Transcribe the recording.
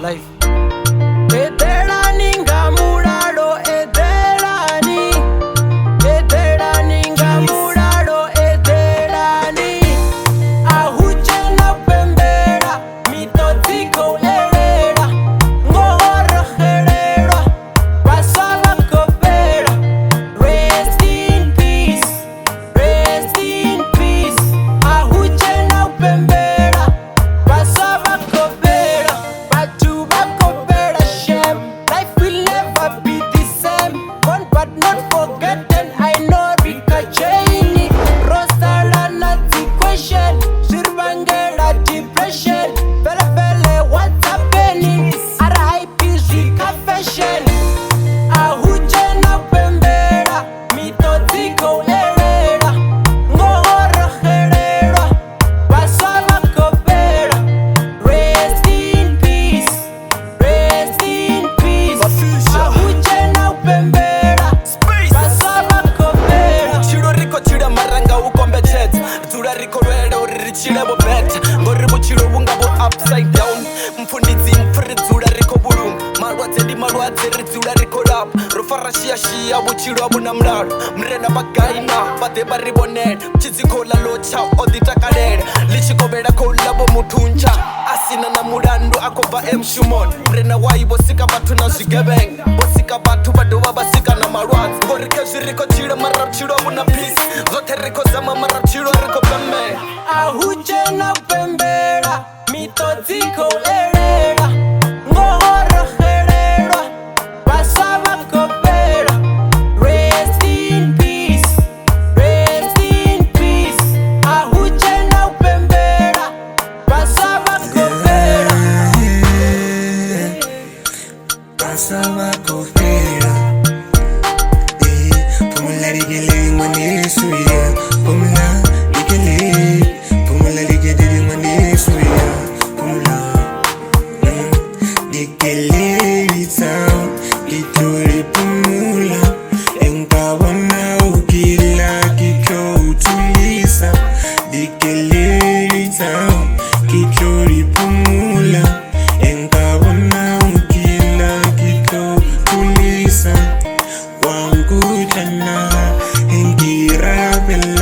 life. Edelani ngamulalo, edelani. Edelani ngamulalo, edelani. Ahuje na pembera, mitotiko erera. Ngora herera, basala kopera. Rest in peace, rest in peace. Ahuje na pembera, basala kopera. Batu bakopera shame, life will never be the same. One but not forgotten, I know Rikachaini. Rostala nazi question, Sirvangela depression. Fele fele, what's happening? RIP confession. Ahuje na pembera, mitotiko erera. Ngora herera, basala kopera. Rest in peace, rest in peace. Ahuje na pembera, basala kopera. Chiro riko chira maranga ukombe jet. Zura riko rwele uriri chire bo bet. Ngori buchiro bunga bo upside down. Mfundidzi mfri zura riko bulungu. Marwadze ndi marwadze rizura riko rap. Rufara shia shia buchiro abuna mlalo. Mrena bagaina bade baribonene. Mchizikola locha oditakalele. Lichikobera kola bo mutuncha. Asina na mulandu akoba mshumon. Mrena wai bosika batu na zigebeng. Bosika batu badoba basika na marwadze. Ngori kezi riko chira marap chiro abuna peace. Zote riko zama marap chiro riko peme. Ahuje na pembera, mitotiko erera. Ngora herera, basala kopera. Rest in peace, rest in peace. Ahuje na pembera, basala kopera. Pasaba cofera, pomula ligele mane suya, pomula ligele mane suya, pomula ligele itao, itori pomula, engabona ukila kiko utulisa, ligele itao, itori pomula, engabona ukila kiko tulisa, wangu jana, engira bela.